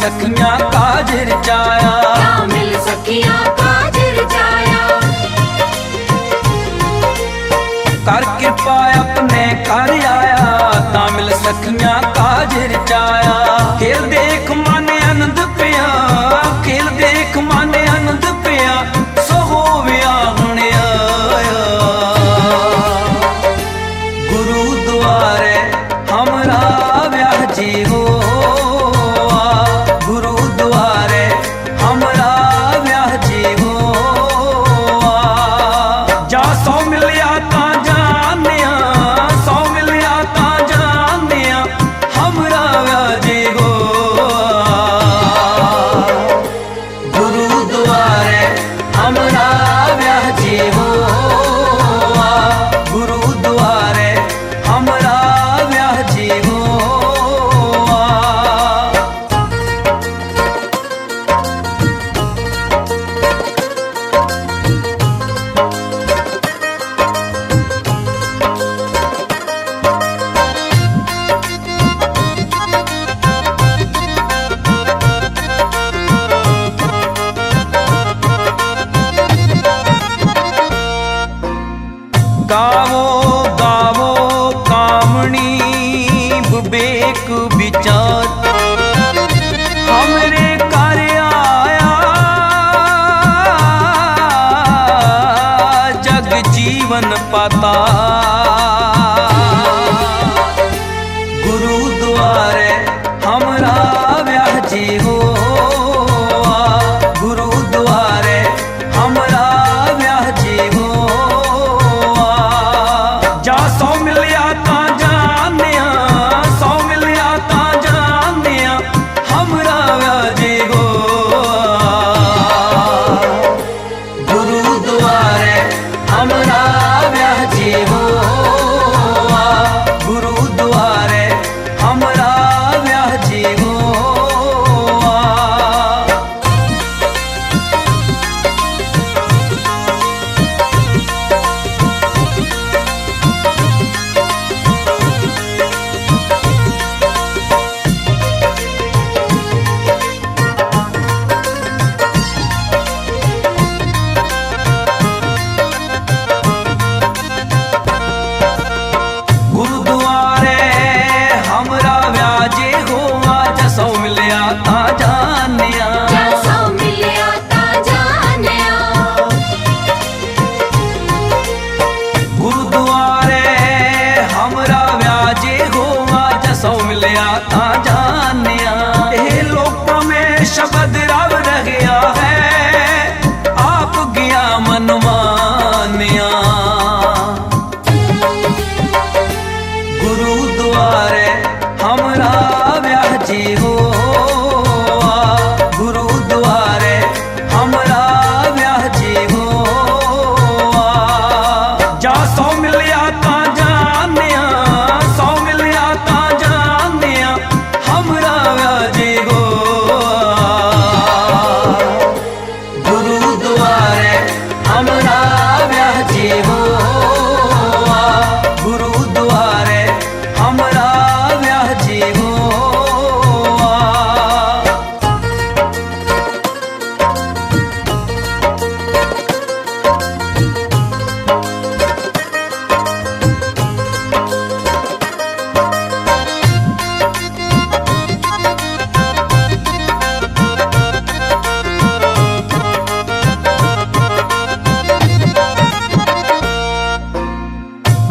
सखियां काज रचाया, मिल सखियां काज रचाया। कर कृपा अपने घर आया, तामिल सखियां काज रचाया। खेल देख माने आनंद पिया, खेल देख माने आनंद पिया, सो होविया हुण आया। गुरु द्वारे हमरा ब्याह जी हो, गुरु द्वारे हमरा ब्याह जी हो। जा सौ मिलिया ता जानिया, सौ मिलिया ता जानिया, हमरा ब्याह जी हो। गुरु द्वारे हमरा ब्याह जी हो, गुरु द्वारे हमरा ब्याह जी हो। गावो गावो कामणी विवेक विचार, हमरे घर आया जग जीवन पाता। गुरु द्वारे हमरा ब्याह जी हो, गुरु द्वारे हमरा ब्याह जी हो। जा सौ मिलिया ता जानिया, सौ मिलिया ता जानिया, हमरा ब्याह जी हो। गुरु द्वारे हमरा ब्याह जी हो, गुरु द्वारे हमरा ब्याह जी हो। गुरुद्वारे हमरा व्याजे हो, आज सौ मिलिया ता जानिया, सौ मिलिया ता जानिया। गुरुद्वारे हमरा व्याजे हो, आज सौ मिलिया ता जानिया। ए लोक में शब्द रव रहिया है, आप गया मन मानिया। गुरु द्वारे हमरा ब्याह जी हो, गुरु द्वारे हमरा ब्याह जी हो। जा सौ मिलिया ता जानिया, सौ मिलिया ता जानिया, हमरा ब्याह जी हो। गुरु द्वारे हमरा ब्याह जी हो, गुरु द्वारे हमरा ब्याह जी हो।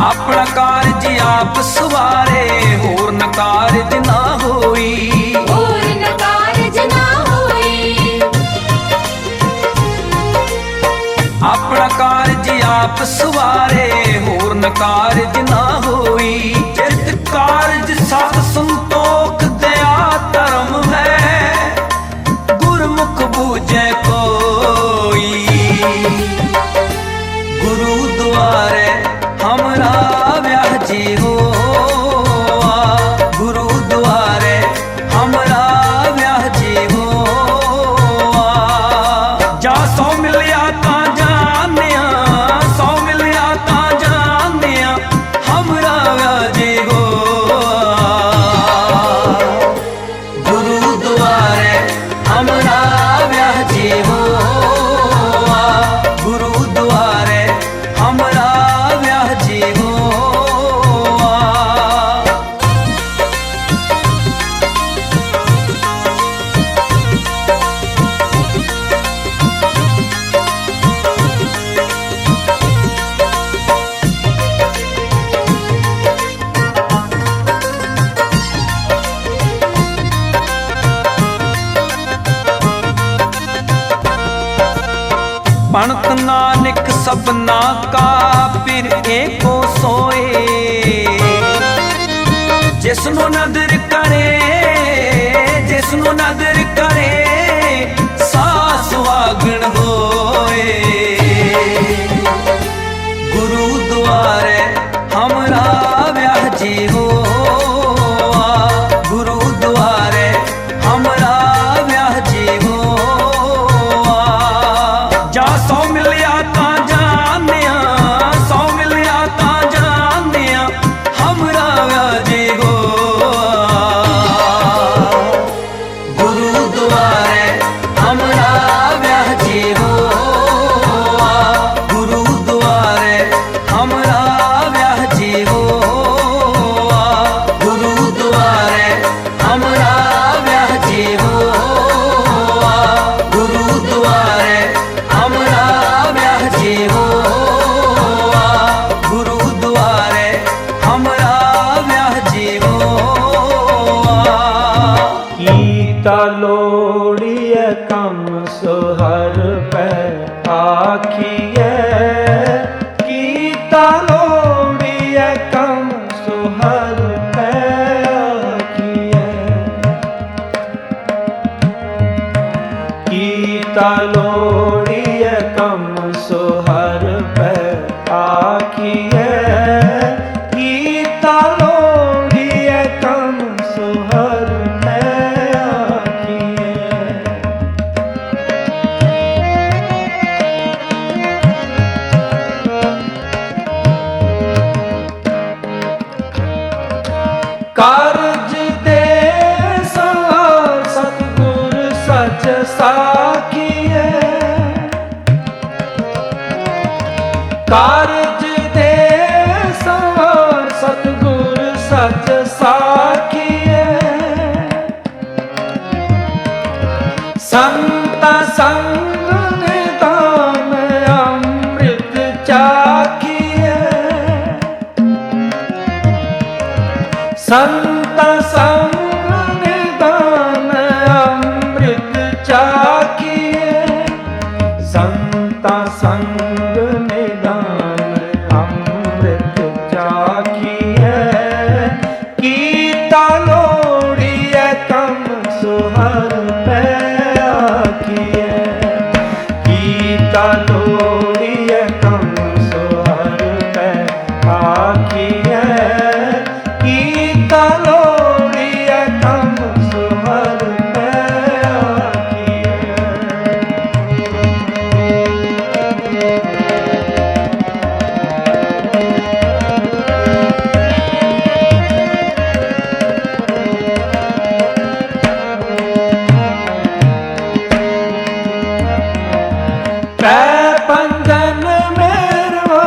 अपना कारज आप सवारे, होर न कारज ना होई, और न कारज ना होई। अपना कारज आप सवारे, होर न कारज ना होई। जित कारज सत संतोख दया धर्म है, गुरमुख बूझे कोई। गुरु द्वारे हमरा ब्याह जी हो, गुरु द्वारे हमरा ब्याह जी हो। जा सौ मिलिया ता जानिया, सौ मिलिया ता जानिया, हमरा ब्याह जी हो। गुरु द्वारे सपना का फिर एको सोए, जिसनो नदर करे, जिसनो नदर करे सास वागण होए। गुरुद्वारे हमरा ब्याह जी हो, गुरुद्वारे हमरा ब्याह जी हो। जा 100 मिलिया ता जानिया, 100 मिलिया ता जानिया हमरा ब्याह जी हो। गुरुद्वारे हमरा ब्याह जी हो, गुरुद्वारे हमरा ब्याह जी हो, गुरुद्वारे हमरा ब्याह जी हो, गुरुद्वारे हमरा ब्याह जी हो, गुरुद्वारे हमरा ब्याह जी हो। कीता लोड़िए कम सुहर पे आखिए, कीता लोड़िए कम सुहर पे आखिए, कीता लोड़िए कम सुहर पे आखिए, कीता लोड़िए कम सुहर पे आखिए। कारज दे सवार सतगुर सच साखिए, कारज दे सवार सतगुर सच साखिए, संत संग निदान अमृत चाखिए, संत संग निदान अमृत चाखिए, संत संग निदान अमृत चाखिए, कीता लोड़िए कम सुहर पे आखिए, कीता लोड़िए कम सुहर पे आखिए, कीता लोड़िए कम सुहर पे आखिए। पंजन मेरवा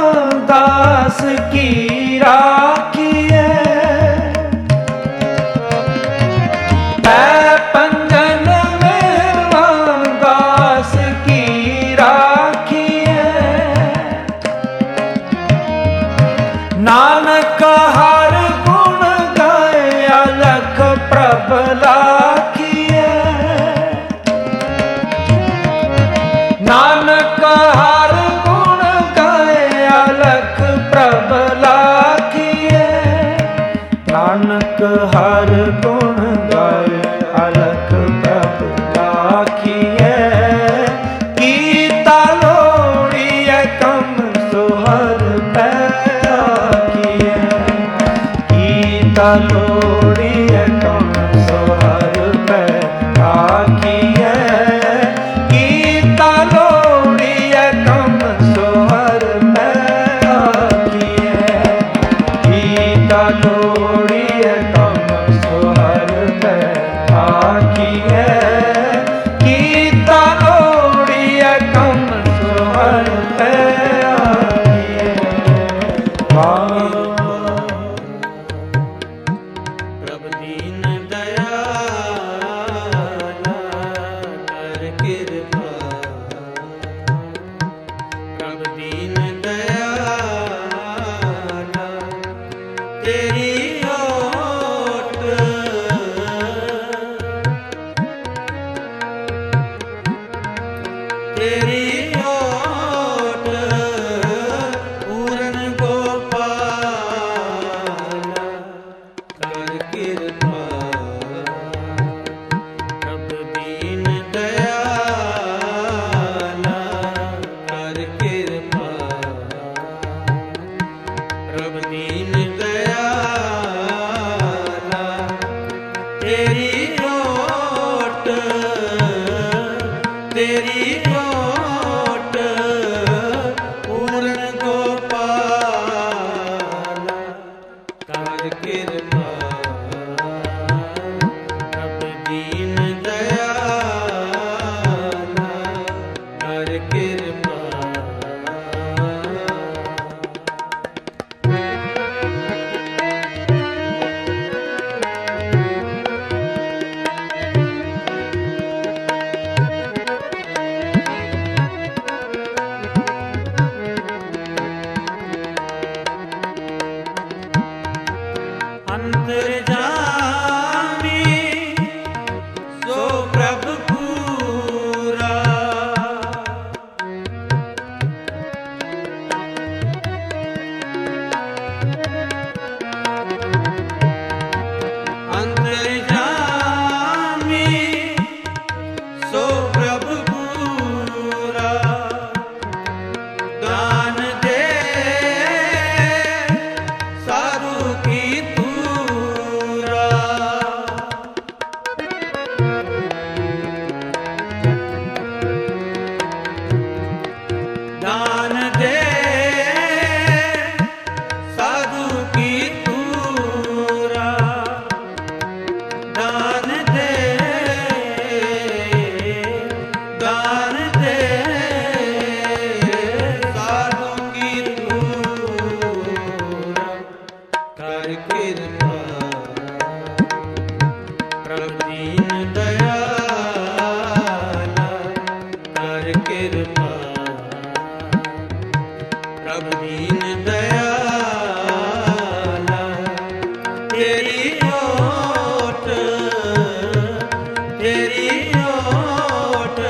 दास की राखिए, पंजन मेरवा दास की राखिए, नानक हर गुण गाए अलख प्रभ लाखिए, नानक हर गुण गाए अलख प्रभ लाखिए, नानक हर गुण गाए अलख प्रभ लाखिए, कीता लोड़िए कम सुहर पे आखिए, कीता लोड़िए कम सुहर पे आखिए, कीता लोड़िए कम सुहर पे आखिए, कीता लोड़िए कम सुहर पे आखिए, कीता लोड़िए कम सुहर पे आखिए। प्रभु दीन दयाला, तेरी ओट, तेरी ओट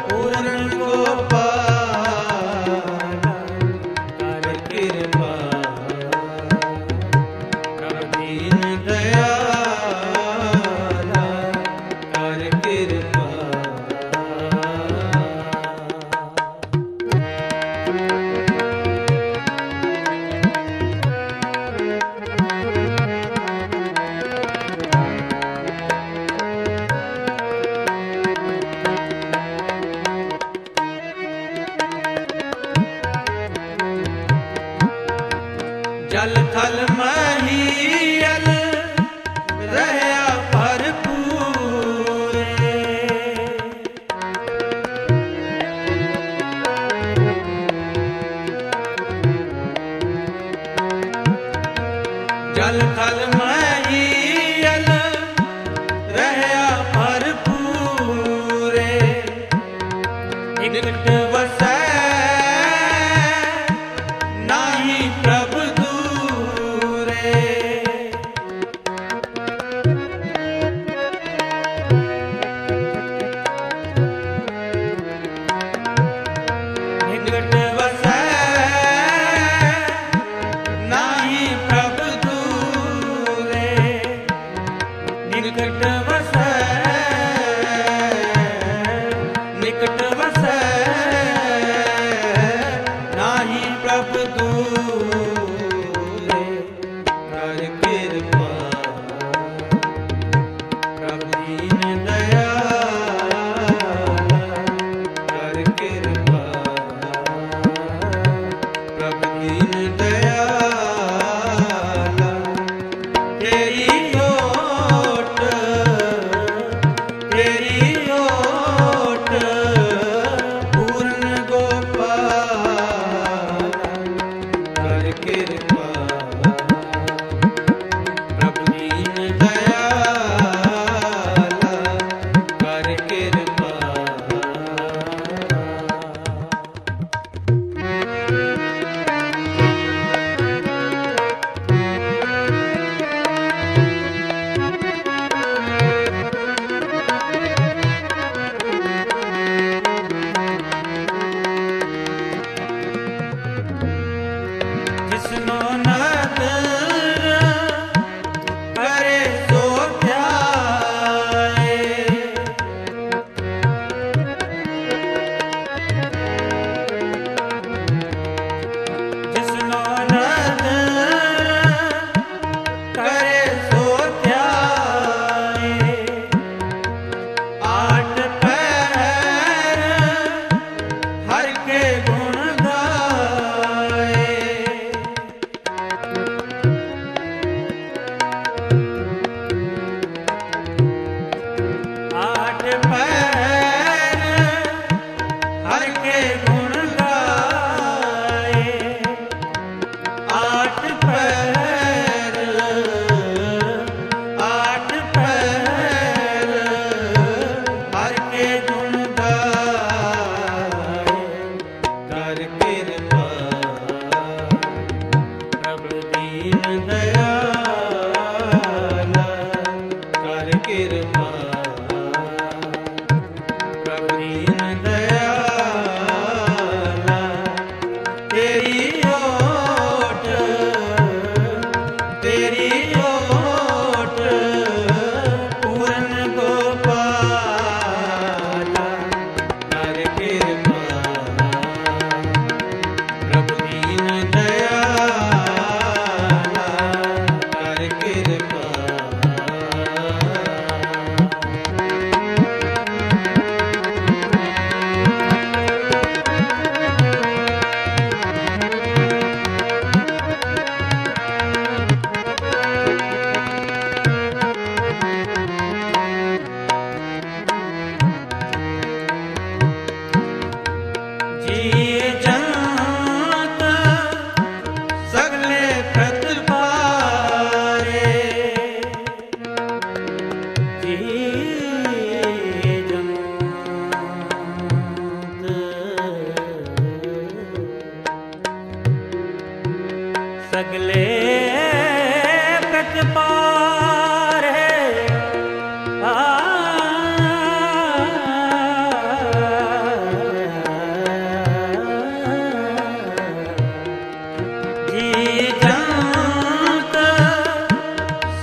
पूरन गोपाला, कर कृपा प्रभु दीन दयाला, कर कृपा। जल थल महीयल रहया भरपूर, जल थल महीयल रहया भरपूर, निकट वसै नाही प्रभु दूरे, निकट वसै नाही प्रभु दूरे, निकट वसै, निकट वसै नाही प्रभु दूरे, कर कृपा प्रभु दीन दयाला, कर कृपा प्रभु दीन दयाला, तेरी ओट, तेरी ओट पूर्ण गोपाला, कर कृपा प्रभु दीन दयाला, कर कृपा। जिसनो नदर करे सो ध्याए, जिसनो नदर करे सो ध्याए, आठ पैर हर के गुण गाए, आठ पैर हर के गुण गाए, आठ पैर, आठ पैर हर के गुण गाए, कर कृपा प्रभु दीन दयाला, कर कृपा प्रभु दीन दयाला, तेरी ओट, तेरी ओट पूरन गोपाला, कर कृपा प्रभु दीन दयाला, कर कृपा। सगले प्रतपार है जी जंत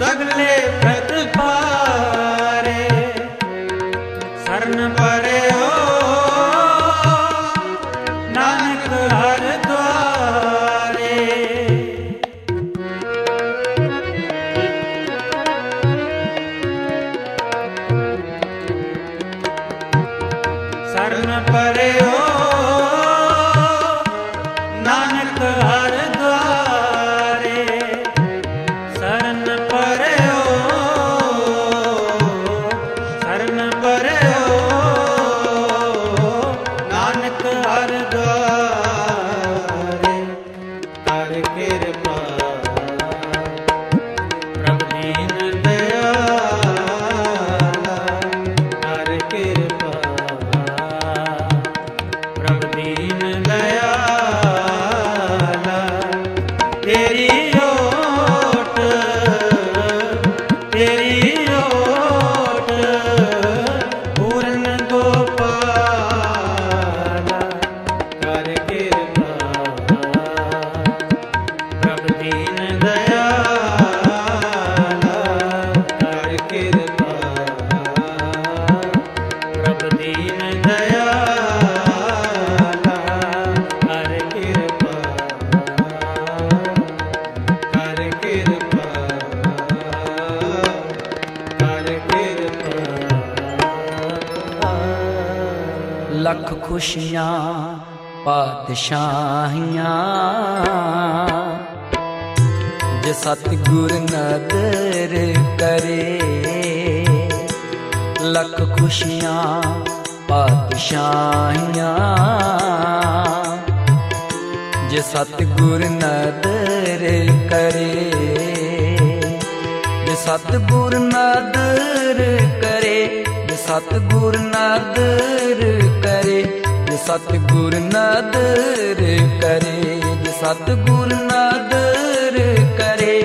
सगले प्रतपारे शरण परे हो नानक हर द्वारे शरण परे हो नानक हर द्वारे शरण परे हो शरण परे हो नानक हर द्वारे कर कृपा प्रभु दीन दयाला कर कृपा प्रभु दीन दयाला तेरी ओट पूर्ण गोपाला कर कृपा प्रभु दीन दयाला कर कृपा प्रभु दीन दयाला कर कृपा कर कृपा कर कृपा ਲੱਖ ਖੁਸ਼ੀਆਂ ਪਾਤਸ਼ਾਹੀਆਂ ਜੇ ਸਤਿਗੁਰ ਨਦਰ ਕਰੇ ਲੱਖ ਖੁਸ਼ੀਆਂ ਪਾਤਸ਼ਾਹੀਆਂ ਜੇ ਸਤਿਗੁਰ ਨਦਰ ਕਰੇ ਜੇ ਸਤਿਗੁਰ ਨਦਰ ਕਰੇ ਜੇ ਸਤਿਗੁਰ ਨਦਰ ਕਰੇ ਜੇ ਸਤਿਗੁਰ ਨਦਰ ਕਰੇ ਜੇ ਸਤਿਗੁਰ ਨਦਰ ਕਰੇ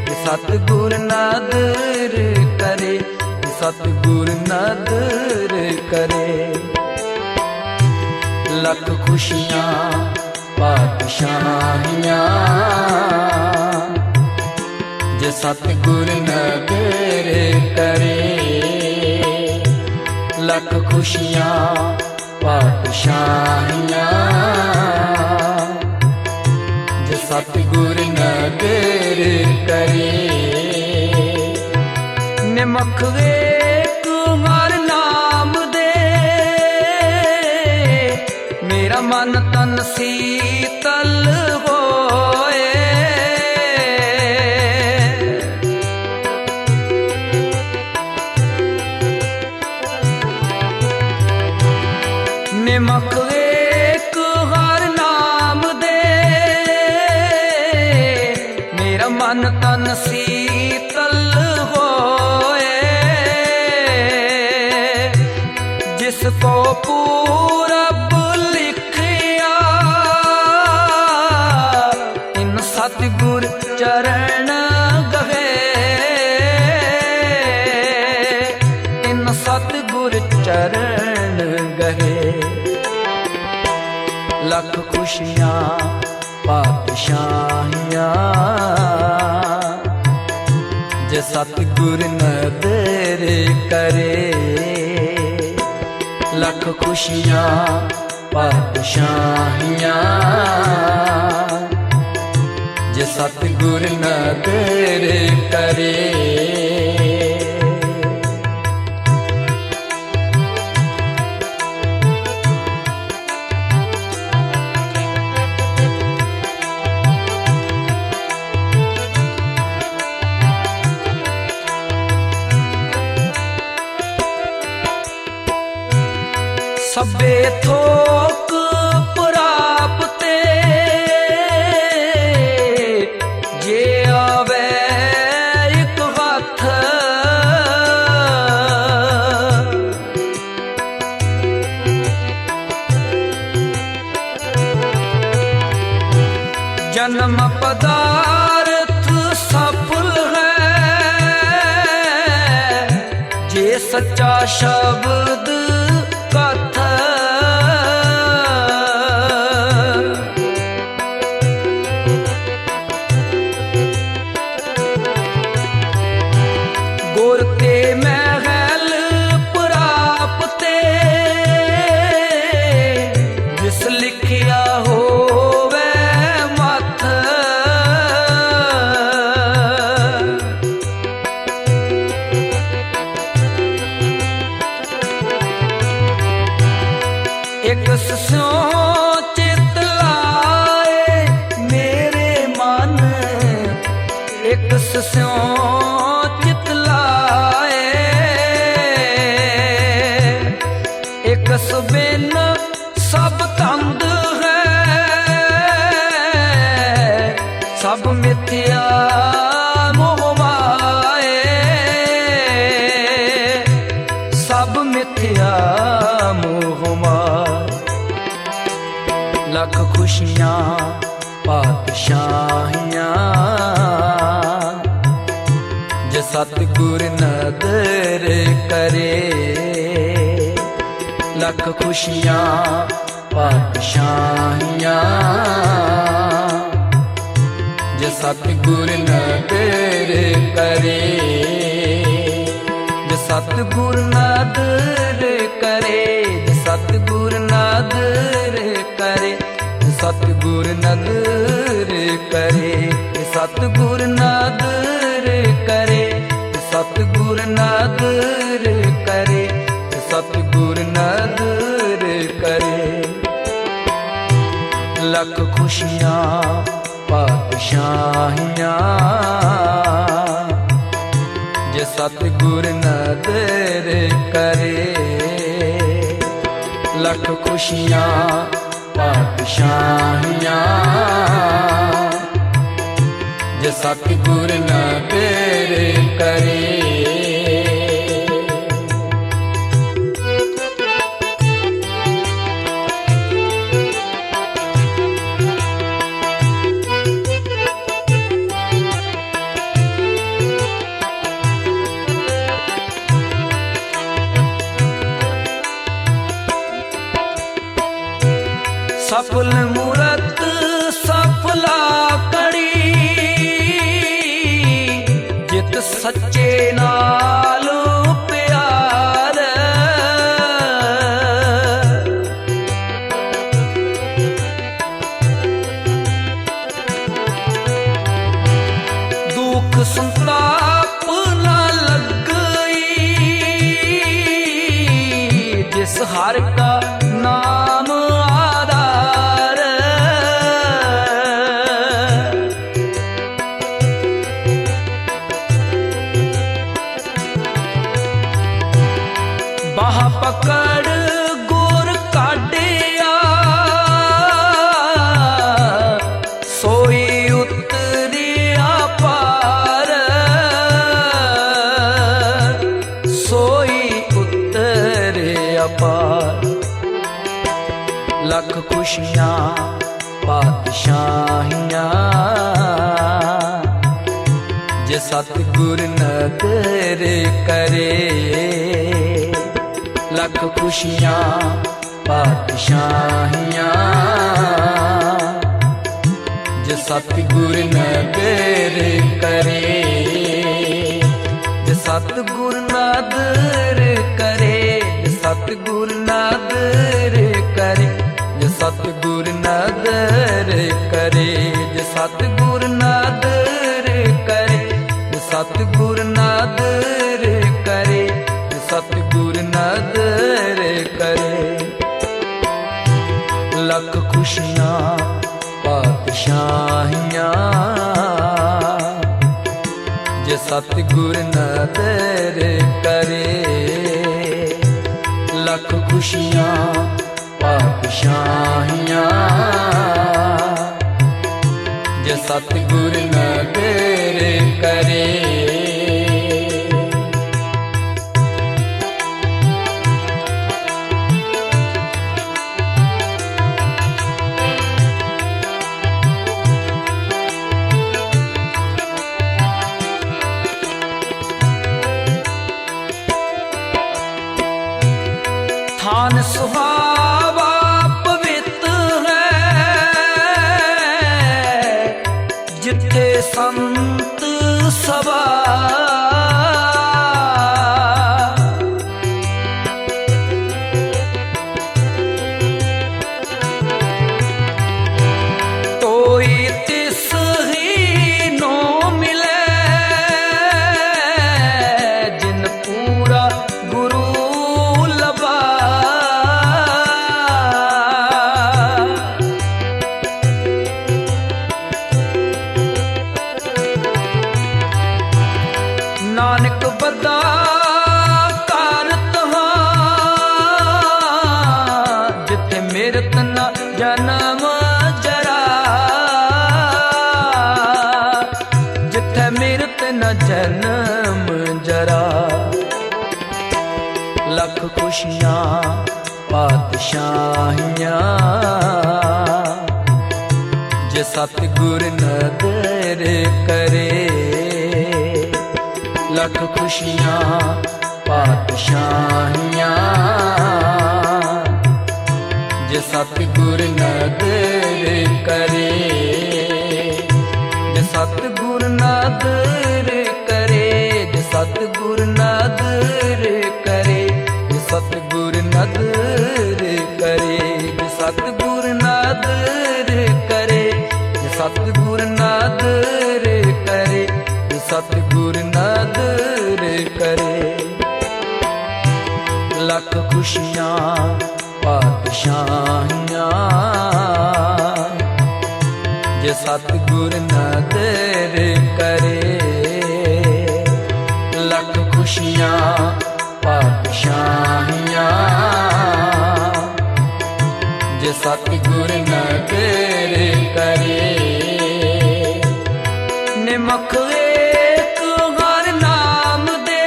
ਜੇ ਸਤਿਗੁਰ ਨਦਰ ਕਰੇ ਜੇ ਸਤਿਗੁਰ ਨਦਰ ਕਰੇ ਲੱਖ ਖੁਸ਼ੀਆਂ ਪਾਤਸ਼ਾਹੀਆਂ ਜੇ ਸਤਿਗੁਰ ਨਦਰ ਕਰੇ ਲੱਖ ਖੁਸ਼ੀਆਂ ਪਾਤਸ਼ਾਹੀਆਂ ਜੇ ਸਤਿਗੁਰ ਨਦਰ ਕਰੇ ਨਿਮਖ ਵੇਖ ਹਰ ਨਾਮ ਦੇ ਮੇਰਾ ਮਨ ਤਨ ਸੀਤਲ ਹੋਏ ਨਿਮਖ ਵੇਖ ਹਰ ਨਾਮ ਦੇ ਮੇਰਾ ਮਨ ਤਨ ਸੀਤਲ ਹੋਏ ਜਿਸ ਕੋ ਪੂਰਬ ਲਿਖਿਆ ਇਨ ਸਤਿਗੁਰ ਚਰਨ ਗਹੇ ਇਨ ਸਤਿਗੁਰ ਚਰਨ ਗਹੇ ਲੱਖ ਖੁਸ਼ੀਆਂ ਪਾਤਸ਼ਾਹੀਆਂ ਜੇ ਸਤਿਗੁਰ ਨਦਰ ਕਰੇ ਲੱਖ ਖੁਸ਼ੀਆਂ ਪਾਤਸ਼ਾਹੀਆਂ ਜੇ ਸਤਿਗੁਰ ਨਦਰ ਕਰੇ ਸਭੇ ਥੋਕ ਪ੍ਰਾਪਤੇ ਜੇ ਆਵੇ ਇੱਕ ਹੱਥ ਜਨਮ ਪਦਾਰ सच्चा शब्द कथ गुर ते महल प्राप्ते जिस लिखिया होवे मथ एक स्यों चित लाए मेरे मन एक स्यों चित लाए एक सुबिन सब तंद है सब मिथ्या मोह माए सब मिथ्या मोह माए लख खुशियां पातशाहियां जे सतगुर नदर करे लख खुशियां पातशाहियां जे सतगुर नदर करे जे सतगुर नदर करे जे सतगुर नदर करे सतगुर नदर करे सतगुर नदर करे सतगुर नदर करे सतगुर नदर करे लख खुशियां पातशाहियां जे सतगुर नदर करे लख खुशियां पातशाहियां जे सतगुर नदर करे सफल मूरत सफला कड़ी जित सच्चे नाल प्यार दुख संताप न लगई जिस हर का नाम आधार बाह पकड़ गुर काटिया सोई उतरिया पार सोई उतरिया पार लख खुशियां पातशाहियां जे सतगुर नदर करे लख खुशियां पातशाहियां जे सतगुर नदर करे जे सतगुर नदर करे जे सतगुर नदर करे जे सतगुर नदर करे जे सतगुर नदर करे जे सतगुर नदर करे जे सतगुर नदर करे लख खुशियां पातशाहियां जे सतगुर नदर करे लख खुशियां पातशाहियां जे सतगुर नदर करे संत सभा तोई तिस ही नो मिले जिन पूरा गुरु लबा नानक बदा कारत जिथे मेरत न जन्म जरा जिथे मेरत न जन्म जरा लख खुशियां पातशाहियां जे सतगुर नदर करे लख खुशियां पातशाहियां जे सतगुर नदर करे जे सतगुर नदर करे जे सतगुर नदर करे जे सतगुर नदर करे जे सतगुर नदर करे जे सतगुर नदर करे जे सतगुर नदर करे लख खुशियां पातशाहियां जे सतगुर नदर करे लख खुशियां पातशाहियां जे सतगुर नदर करे निमख एक हर नाम दे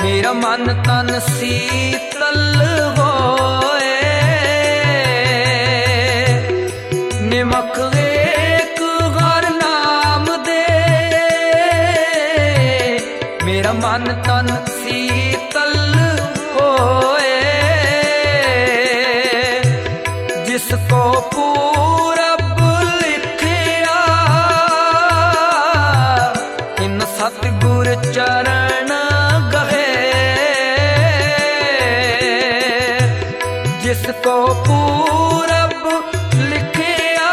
मेरा मन तन शीतल होए निमख एक हर नाम दे मेरा मन तन शीतल होए जिसको पूरब लिखिया इन सतगुर चरण गए जिसको पूरब लिखिया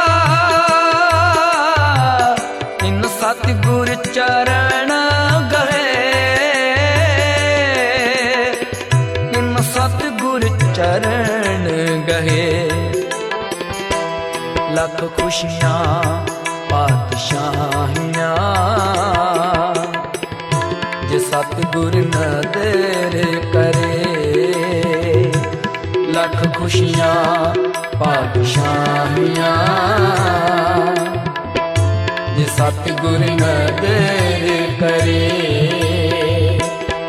इन सतगुर चरण गए इन सतगुर चरण गए लख खुशियां पातशाहियां जे सतगुर नदर करे लख खुशियां पातशाहियां जे सतगुर नदर करे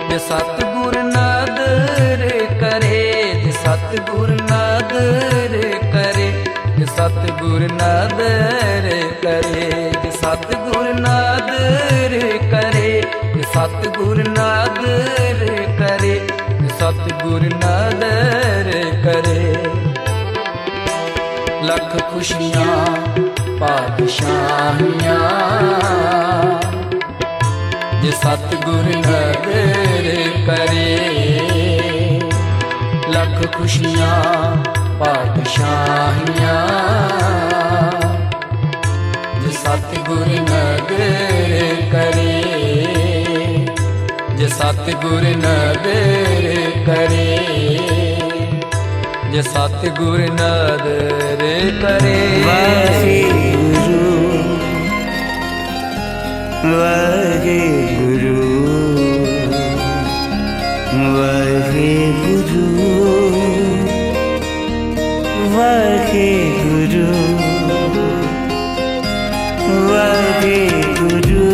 जे सतगुर नदर करे जे सतगुर नदर करे जे सतगुर नदर करे जे सतगुर नदर करे जे सतगुर नदर करे जे सतगुर नदर करे लख खुशियां पातशाहियां जे सतगुर नदर करे लख खुशियां पातशाहियां जे सतगुर नदर करे जे सतगुर नदर करे जे सतगुर नदर करे वाहेगुरु वाहेगुरु वाहेगुरु वाहेगुरु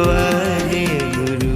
वाहेगुरु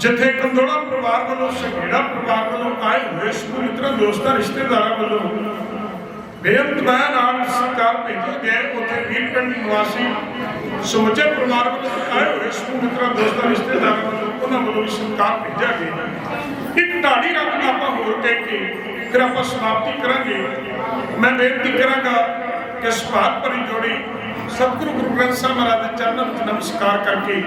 ਜਿੱਥੇ ਕੰਦੋਲਾ ਪਰਿਵਾਰ ਵੱਲੋਂ ਸੰਘੇੜਾ ਪਰਿਵਾਰ ਵੱਲੋਂ ਆਏ ਹੋਏ ਸਮੂਹ ਮਿੱਤਰਾਂ ਦੋਸਤਾਂ ਰਿਸ਼ਤੇਦਾਰਾਂ ਵੱਲੋਂ ਬੇਅੰਤ ਮਾਇਆ ਨਾਲ ਸਤਿਕਾਰ ਭੇਜੇ ਗਏ, ਉੱਥੇ ਵੀਰ ਪਿੰਡ ਨਿਵਾਸੀ ਸਮੁੱਚੇ ਪਰਿਵਾਰ ਵੱਲੋਂ ਆਏ ਹੋਏ ਸਮੂਹ ਮਿੱਤਰਾਂ ਦੋਸਤਾਂ ਰਿਸ਼ਤੇਦਾਰਾਂ ਵੱਲੋਂ ਉਹਨਾਂ ਵੱਲੋਂ ਵੀ ਸਤਿਕਾਰ ਭੇਜਿਆ ਗਿਆ। ਇੱਕ ਢਾੜੀ ਰੰਗ ਆਪਾਂ ਹੋਰ ਕਹਿ ਕੇ ਫਿਰ ਆਪਾਂ ਸਮਾਪਤੀ ਕਰਾਂਗੇ। ਮੈਂ ਬੇਨਤੀ ਕਰਾਂਗਾ ਕਿ ਸੁਭਾਗ ਭਰੀ ਜੋੜੀ ਸਤਿਗੁਰੂ ਗੁਰੂ ਗ੍ਰੰਥ ਸਾਹਿਬ ਮਹਾਰਾਜ ਦੇ ਚਰਨਾਂ ਵਿੱਚ ਨਮਸਕਾਰ ਕਰਕੇ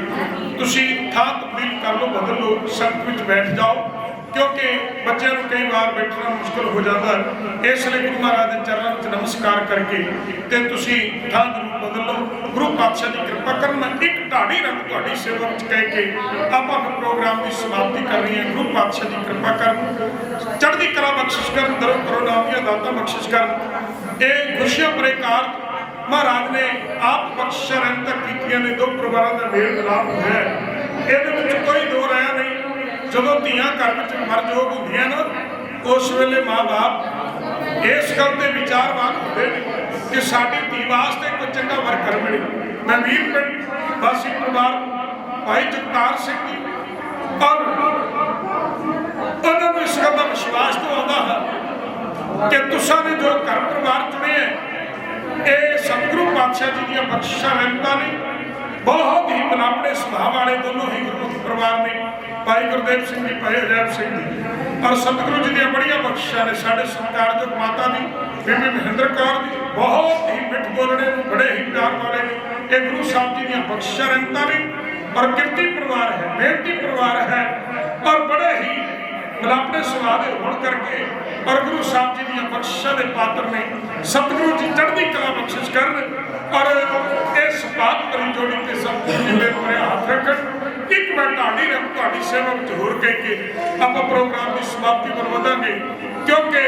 ਤੁਸੀਂ ਥਾਂ ਤਬਦੀਲ ਕਰ ਲਓ, ਬਦਲ ਲਓ, ਸੰਗਤ ਵਿੱਚ ਬੈਠ ਜਾਓ, ਕਿਉਂਕਿ ਬੱਚਿਆਂ ਨੂੰ ਕਈ ਵਾਰ ਬੈਠਣਾ ਮੁਸ਼ਕਲ ਹੋ ਜਾਂਦਾ ਹੈ। ਇਸ ਲਈ ਗੁਰੂ ਮਹਾਰਾਜ ਦੇ ਚਰਨਾਂ ਵਿੱਚ ਨਮਸਕਾਰ ਕਰਕੇ ਤੇ ਤੁਸੀਂ ਥਾਂ ਜ਼ਰੂਰ ਬਦਲ ਲਓ। ਗੁਰੂ ਪਾਤਸ਼ਾਹ ਦੀ ਕਿਰਪਾ ਕਰਨ। ਮੈਂ ਇੱਕ ਢਾੜੀ ਰੰਗ ਤੁਹਾਡੀ ਸੇਵਾ ਵਿੱਚ ਕਹਿ ਕੇ ਆਪਾਂ ਫਿਰ ਪ੍ਰੋਗਰਾਮ ਦੀ ਸਮਾਪਤੀ ਕਰਨੀ ਹੈ। ਗੁਰੂ ਪਾਤਸ਼ਾਹ ਦੀ ਕਿਰਪਾ ਕਰਨ, ਚੜ੍ਹਦੀ ਕਲਾ ਬਖਸ਼ਿਸ਼ ਕਰਨ, ਦਰੋ ਕਰੋ ਨਾਮ ਦੀਆਂ ਦਾਤਾਂ ਬਖਸ਼ਿਸ਼ ਕਰਨ। ਇਹ ਖੁਸ਼ੀਆਂ ਭਰੇ ਕਾਰਜ ਮਹਾਰਾਜ ਨੇ ਆਪ ਬਖਸ਼ਿਸ਼ਾਂ ਰਹਿਮਤਾਂ ਕੀਤੀਆਂ ਨੇ। ਦੋ ਪਰਿਵਾਰਾਂ ਦਾ ਮੇਲ ਮਿਲਾਪ ਹੋਇਆ, ਇਹਦੇ ਵਿੱਚ ਕੋਈ ਦੋ ਰਾਇਆ ਨਹੀਂ। ਜਦੋਂ ਧੀਆਂ ਘਰ ਵਿੱਚ ਮਰਜੋਗ ਹੁੰਦੀਆਂ ਨਾ, ਉਸ ਵੇਲੇ ਮਾਂ-ਬਾਪ ਇਸ ਗੱਲ ਦੇ ਵਿਚਾਰਵਾਨ ਹੁੰਦੇ ਨੇ ਕਿ ਸਾਡੀ ਧੀ ਵਾਸਤੇ ਕੋਈ ਚੰਗਾ ਵਰਕਰ ਮਿਲੇ। ਮੈਂ ਵੀਰ ਪਿੰਡ ਵਾਸੀ ਪਰਿਵਾਰ ਭਾਈ ਜਗਤਾਰ ਸਿੰਘ ਜੀ ਔਰ ਉਹਨਾਂ ਨੂੰ ਇਸ ਗੱਲ ਦਾ ਵਿਸ਼ਵਾਸ ਦਿਵਾਉਂਦਾ ਹਾਂ ਕਿ ਤੁਸਾਂ ਨੇ ਜੋ ਘਰ ਪਰਿਵਾਰ ਚੁਣੇ ਹੈ, ਇਹ ਸਤਿਗੁਰੂ ਪਾਤਸ਼ਾਹ ਜੀ ਦੀਆਂ ਬਖਸ਼ਿਸ਼ਾਂ ਰਹਿਮਤਾਂ ਨੇ। ਬਹੁਤ ਹੀ ਮਨਾਪੜੇ ਸੁਭਾਅ ਵਾਲੇ ਦੋਨੋਂ ਹੀ ਗੁਰਮੁਖ ਪਰਿਵਾਰ ਨੇ, ਭਾਈ ਗੁਰਦੇਵ ਸਿੰਘ ਜੀ, ਭਾਈ ਅਜੈਬ ਸਿੰਘ ਜੀ, ਔਰ ਸਤਿਗੁਰੂ ਜੀ ਦੀਆਂ ਬੜੀਆਂ ਬਖਸ਼ਿਸ਼ਾਂ ਨੇ। ਸਾਡੇ ਸਤਿਕਾਰਯੋਗ ਮਾਤਾ ਦੀ ਬੀਬੀ ਮਹਿੰਦਰ ਕੌਰ ਜੀ ਬਹੁਤ ਹੀ ਮਿੱਠ ਬੋਲਣੇ ਨੂੰ ਬੜੇ ਹੀ ਪਿਆਰ ਵਾਲੇ ਨੇ। ਇਹ ਗੁਰੂ ਸਾਹਿਬ ਜੀ ਦੀਆਂ ਬਖਸ਼ਿਸ਼ਾਂ ਰਹਿਮਤਾਂ ਨੇ। ਔਰ ਕਿਰਤੀ ਪਰਿਵਾਰ ਹੈ, ਮਿਹਨਤੀ ਪਰਿਵਾਰ ਹੈ, ਔਰ ਬੜੇ ਹੀ ਮਨਾਪੜੇ ਸੁਭਾਅ ਦੇ ਹੋਣ ਕਰਕੇ ਔਰ ਗੁਰੂ ਸਾਹਿਬ ਜੀ ਦੀਆਂ ਬਖਸ਼ਿਸ਼ਾਂ ਦੇ ਪਾਤਰ ਨੇ। ਸਤਿਗੁਰੂ ਜੀ ਚੜ੍ਹਦੀ ਕਲਾ ਬਖਸ਼ਿਸ਼ ਕਰਨ ਔਰ ਇਸ ਬਾਤ ਭਰੀ ਜੋੜੀ ਤੇ ਸਭ ਜਿੰਦੇ ਪਰੇ ਹੱਥ ਰੱਖਣ। ਇੱਕ ਮੈਂ ਢਾਡੀ ਰੰਗ ਤੁਹਾਡੀ ਸੇਵਾ ਵਿੱਚ ਹੋਰ ਕਹਿ ਕੇ ਆਪਾਂ ਪ੍ਰੋਗਰਾਮ ਦੀ ਸਮਾਪਤੀ ਪਰ ਵਧਾਂਗੇ, ਕਿਉਂਕਿ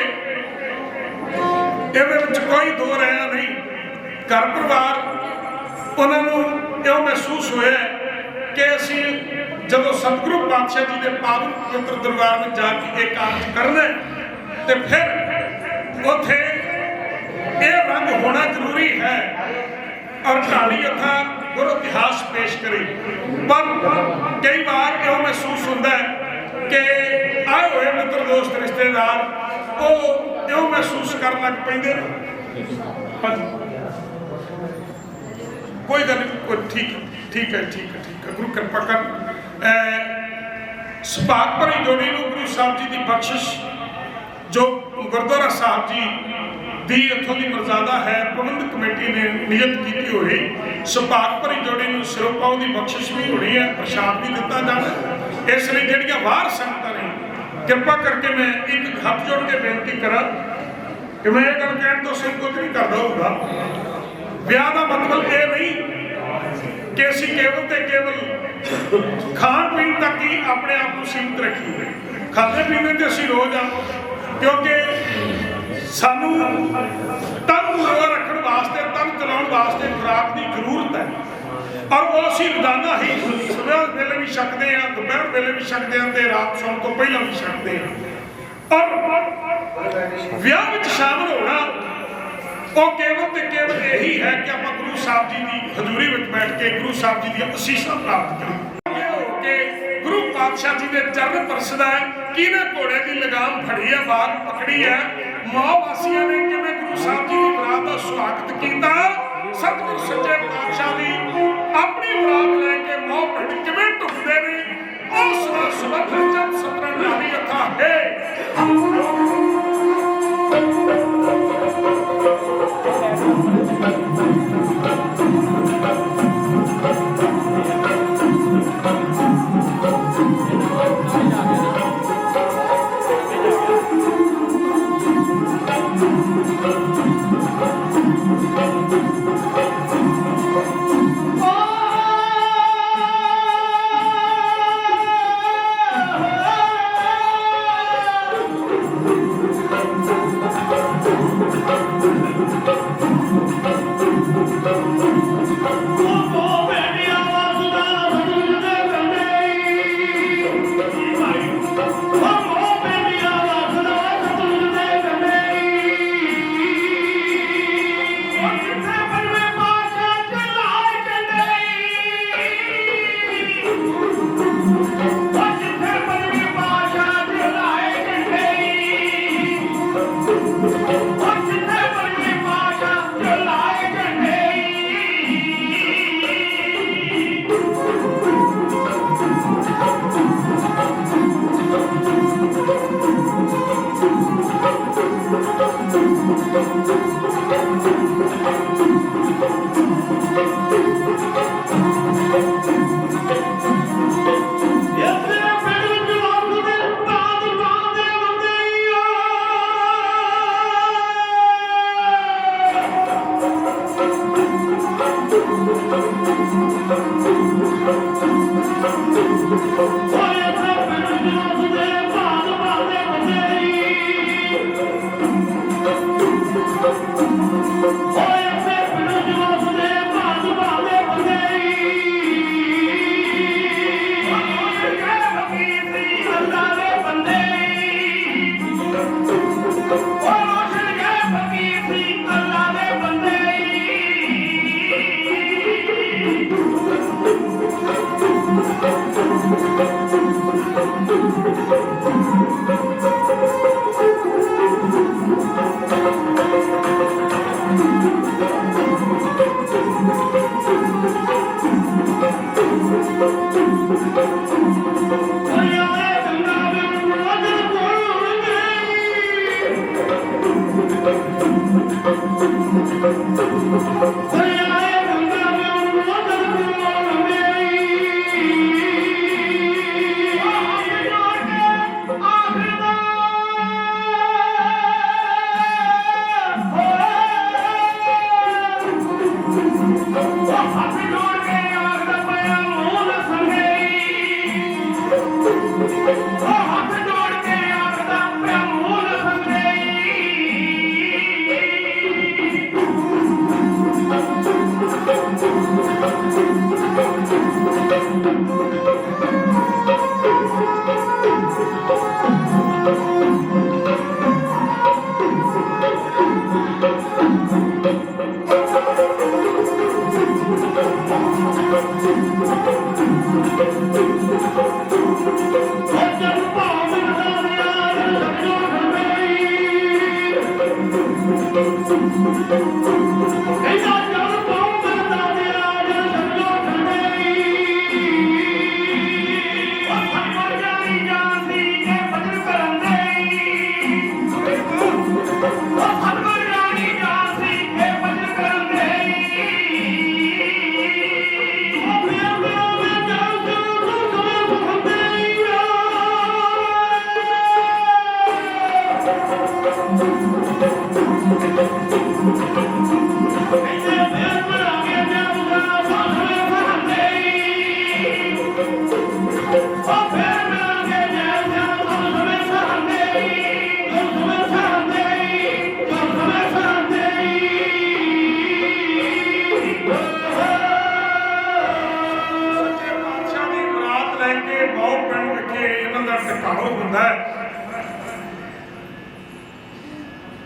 ਇਹਦੇ ਵਿੱਚ ਕੋਈ ਦੋ ਰਾਇਆ ਨਹੀਂ। ਘਰ ਪਰਿਵਾਰ ਉਹਨਾਂ ਨੂੰ ਇਉਂ ਮਹਿਸੂਸ ਹੋਇਆ ਕਿ ਅਸੀਂ ਜਦੋਂ ਸਤਿਗੁਰੂ ਪਾਤਸ਼ਾਹ ਜੀ ਦੇ ਪਾਵਨ ਪਵਿੱਤਰ ਦਰਬਾਰ ਵਿੱਚ ਜਾ ਕੇ ਇਹ ਕਾਰਜ ਕਰਨਾ ਤੇ ਫਿਰ ਉੱਥੇ ਇਹ ਰੰਗ ਹੋਣਾ ਜ਼ਰੂਰੀ ਹੈ। ਔਰ ਢਾਲੀ ਅਥਾ ਗੁਰੂ ਇਤਿਹਾਸ ਪੇਸ਼ ਕਰੇ, ਪਰ ਕਈ ਵਾਰ ਇਹ ਮਹਿਸੂਸ ਹੁੰਦਾ ਹੈ ਕਿ ਆਏ ਹੋਏ ਮਿੱਤਰ ਦੋਸਤ ਰਿਸ਼ਤੇਦਾਰ ਉਹ ਇਹ ਮਹਿਸੂਸ ਕਰਨ ਲੱਗ ਪੈਂਦੇ ਨੇ। ਕੋਈ ਗੱਲ ਨਹੀਂ, ਠੀਕ ਹੈ। ਗੁਰੂ ਕਿਰਪਾ ਕਰ। ਸੁਭਾਗ ਭਰੀ ਜੋੜੀ ਨੂੰ ਗੁਰੂ ਸਾਹਿਬ ਜੀ ਦੀ ਬਖਸ਼ਿਸ਼ ਜੋ ਗੁਰਦੁਆਰਾ ਸਾਹਿਬ ਜੀ ਦੀ ਇੱਥੋਂ ਦੀ ਮਰਜ਼ਾਦਾ ਹੈ, ਪ੍ਰਬੰਧਕ ਕਮੇਟੀ ਨੇ ਨਿਯਤ ਕੀਤੀ ਹੋਈ ਸੁਭਾਗ ਭਰੀ ਜੋੜੀ ਨੂੰ ਸਿਰੋਪਾਓ ਦੀ ਬਖਸ਼ਿਸ਼ ਵੀ ਹੋਣੀ ਹੈ, ਪ੍ਰਸ਼ਾਦ ਵੀ ਦਿੱਤਾ ਜਾਣਾ। ਇਸ ਲਈ ਜਿਹੜੀਆਂ ਬਾਹਰ ਸੰਗਤਾਂ ਨੇ, ਕਿਰਪਾ ਕਰਕੇ ਮੈਂ ਇੱਕ ਹੱਥ ਜੋੜ ਕੇ ਬੇਨਤੀ ਕਰਾਂ ਕਿ ਮੈਂ ਇਹ ਗੱਲ ਕਹਿਣ ਤੋਂ ਸੰਕੋਚ ਨਹੀਂ ਕਰਦਾ ਹੋਊਗਾ। ਵਿਆਹ ਦਾ ਮਤਲਬ ਇਹ ਨਹੀਂ ਕਿ ਅਸੀਂ ਕੇਵਲ ਤੇ ਕੇਵਲ ਖਾਣ ਪੀਣ ਤੱਕ ਹੀ ਆਪਣੇ ਆਪ ਨੂੰ ਸੀਮਿਤ ਰੱਖੀਏ। ਖਾਂਦੇ ਪੀਂਦੇ ਤੇ ਅਸੀਂ ਰੋਜ਼ ਆ, ਕਿਉਂਕਿ ਸਾਨੂੰ ਤਨ ਪੂਰਾ ਰੱਖਣ ਵਾਸਤੇ, ਤਨ ਚਲਾਉਣ ਵਾਸਤੇ ਖੁਰਾਕ ਦੀ ਜ਼ਰੂਰਤ ਹੈ। ਔਰ ਉਹ ਅਸੀਂ ਰੋਜ਼ਾਨਾ ਹੀ ਸਵੇਰ ਵੇਲੇ ਵੀ ਛਕਦੇ ਹਾਂ, ਦੁਪਹਿਰ ਵੇਲੇ ਵੀ ਛਕਦੇ ਹਾਂ ਤੇ ਰਾਤ ਸੌਣ ਤੋਂ ਪਹਿਲਾਂ ਵੀ ਛਕਦੇ ਹਾਂ। ਔਰ ਵਿਆਹ ਵਿੱਚ ਸ਼ਾਮਲ ਹੋਣਾ ਉਹ ਕੇਵਲ ਤੇ ਕੇਵਲ ਇਹੀ ਹੈ ਕਿ ਆਪਾਂ ਗੁਰੂ ਸਾਹਿਬ ਜੀ ਦੀ ਹਜ਼ੂਰੀ ਵਿੱਚ ਬੈਠ ਕੇ ਗੁਰੂ ਸਾਹਿਬ ਜੀ ਦੀਆਂ ਅਸੀਸਾਂ ਪ੍ਰਾਪਤ ਕਰੀਏ। ਗੁਰੂ ਪਾਤਸ਼ਾਹ ਜੀ ਦੇ ਚਰਨ ਪਰਸਦਾ ਹੈ। ਕਿਹਨੇ ਘੋੜੇ ਦੀ ਲਗਾਮ ਫੜੀ ਹੈ, ਬਾਗ ਪਕੜੀ ਹੈ। ਮਾਂ ਵਾਸੀਆਂ ਨੇ ਕਿਵੇਂ ਗੁਰੂ ਸਾਹਿਬ ਜੀ ਦੀ ਬਰਾਤ ਦਾ ਸਵਾਗਤ ਕੀਤਾ। ਸਤਿਗੁਰ ਸੱਚੇ ਪਾਤਸ਼ਾਹ ਦੀ ਆਪਣੀ ਬਰਾਤ ਲੈ ਕੇ ਮਾਂ ਪਿੰਡ ਕਿਵੇਂ ਢੁੱਕਦੇ ਨੇ, ਉਸ ਦਾ ਸੁਭਤ ਜਨ ਸਤਰਨ ਨਾਲੀ ਅਥਾ ਹੈ।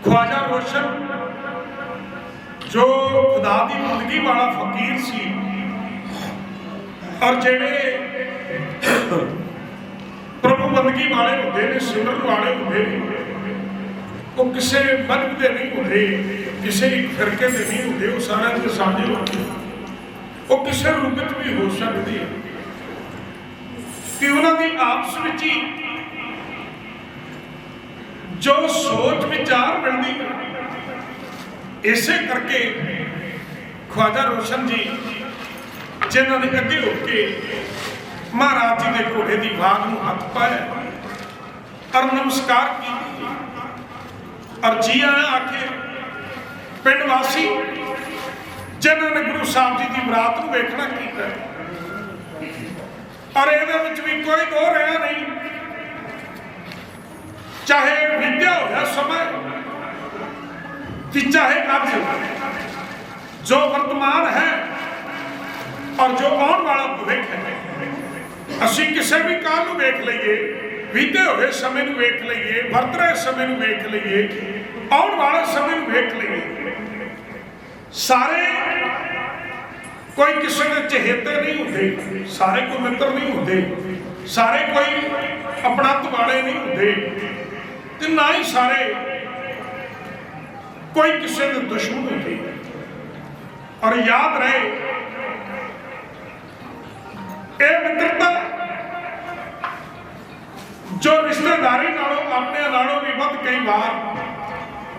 ख्वाजा रोशन जो खुदा की बंदगी वाला फकीर सी और जेड़े प्रभु बंदगी वाले होंगे ने सिमरन वाले होंगे वो किसी मजहब के नहीं होंगे किसी फिरके के नहीं होंगे वो सारे के सामने होंगे वो किसी रूप भी हो सकती है कि उन्होंने आपस में ही जो सोच विचार मिलती इसे करके ख्वाजा रोशन जी जिन्होंने अगे होके महाराज जी के घोड़े की भाग में हाथ पाया और नमस्कार की और जी आया आके पिंड वासी जिन्होंने गुरु साहब जी की बरात को वेखना किया और ये भी कोई दो रहा नहीं चाहे विद्या हो या समय कि चाहे आज जो वर्तमान है और जो आने वाला भविष्य है असी किसी भी काल को वेख लीए बीते हुए समय को वेख लीए वर्त रहे समय को वेख लीए आने वाले समय को वेख लीए सारे कोई किसी के चहेते नहीं होते सारे कोई मित्र नहीं होते सारे कोई अपना वाले नहीं होते ना ही सारे कोई किसी के दुश्मन होते। और याद रहे ये मित्रता जो रिश्तेदारी नालों अपने नालों भी वध कई बार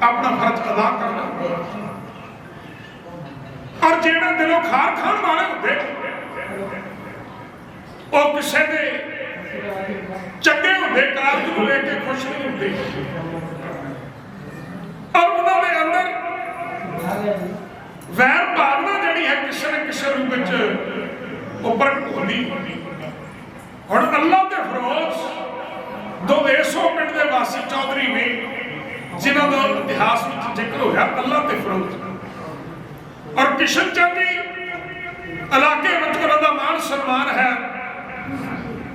अपना फर्ज अदा करना और जेड़ा दिलों खार खान वाले होते वो किसी के चंगे होते कारज को लेके खुश नहीं होते और उन्होंने अंदर वैर भावना जी है किसी न किसी रूप प्रगट होती। हुण अल्लाह के फरोज दो देसों पिंड के वासी चौधरी ने जिन्हों का इतिहास में जिक्र होया अल्लाह के फरोज और किशन चंद जी इलाके में उन्होंने मान सम्मान है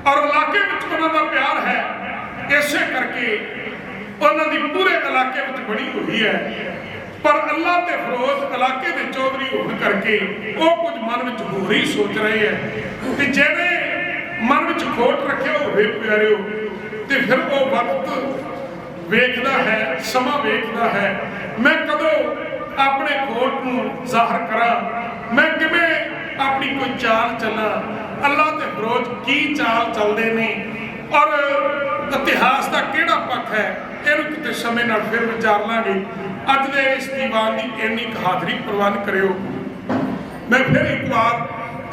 और इलाके में उन्होंने प्यार है इसे करके उन्होंने पूरे इलाके में बड़ी हुई है। पर अल्लाह के फरोज इलाके के चौधरी होने करके वो कुछ मन में हो ही सोच रहे हैं कि जेने मन में खोट रखे हुए प्यारे तो फिर वो वक्त वेखदा है समा वेखदा है मैं कदों अपने खोट को जाहिर करा मैं किवें अपनी कोई चाल चला अल्लाह के फरोज की चाल चलते ने और इतिहास का किहड़ा पक्ष है इहनूं किते समय नाल फिर विचार लांगे। अज दे इस दीवान की इन्नी हाजरी प्रवान करियो। मैं फिर एक बार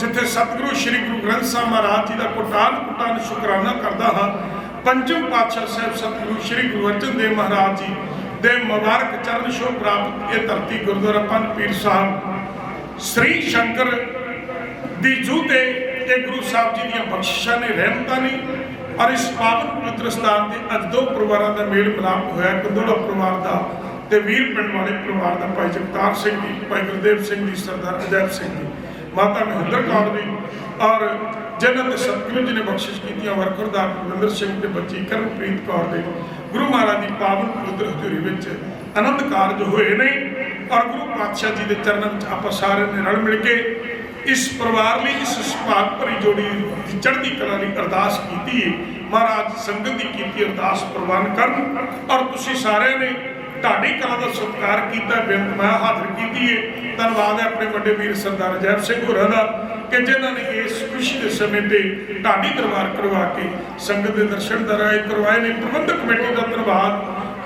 जिथे सतगुरु श्री गुरु ग्रंथ साहिब महाराज जी का कोटान कोटान शुकराना करता हाँ पंचम पातशाह साहब सतगुरु श्री गुरु अर्जन देव महाराज जी दे मुबारक चरण छोह प्राप्त ये धरती गुरुद्वारा पंथ पीर साहब श्री शंकर दी जूते ये गुरु साहब जी दी बख्शिशां ने रहमतां ने और इस पावन पवित्र स्थान से अज दो परिवारों का मेल मिलाप होया कंदोड़ा परिवार का ते वीर पिंड वाले परिवार का भाई जगतार सिंह जी भाई गुरदेव सिंह जी सरदार अजैब सिंह जी माता महेंद्र कौर जी और जिन्होंने सतगुरु जी ने बख्शिश की वरखुरदार बलविंदर सिंह के बच्ची करनप्रीत कौर ने गुरु महाराज की पावन पवित्र हजूरी में आनंद कारज हुए नहीं और गुरु पातशाह जी के चरणों में आप सारे ने रल मिल के इस परिवार लिए इस सुभाग भरी जोड़ी चढ़ती कला की अरदास की महाराज संगत की कीती अरदास प्रवान कर और तुसी सारे ने ढाडी कला का सत्कार किया बेनत मैं हाजिर की है। धन्यवाद है अपने बड़े वीर सरदार अजैब सिंह होरां दा कि जिन्होंने इस खुशी के समय पर ढाडी दरबार करवा के संगत के दर्शन दराए करवाए ने। प्रबंधक कमेटी का धन्यवाद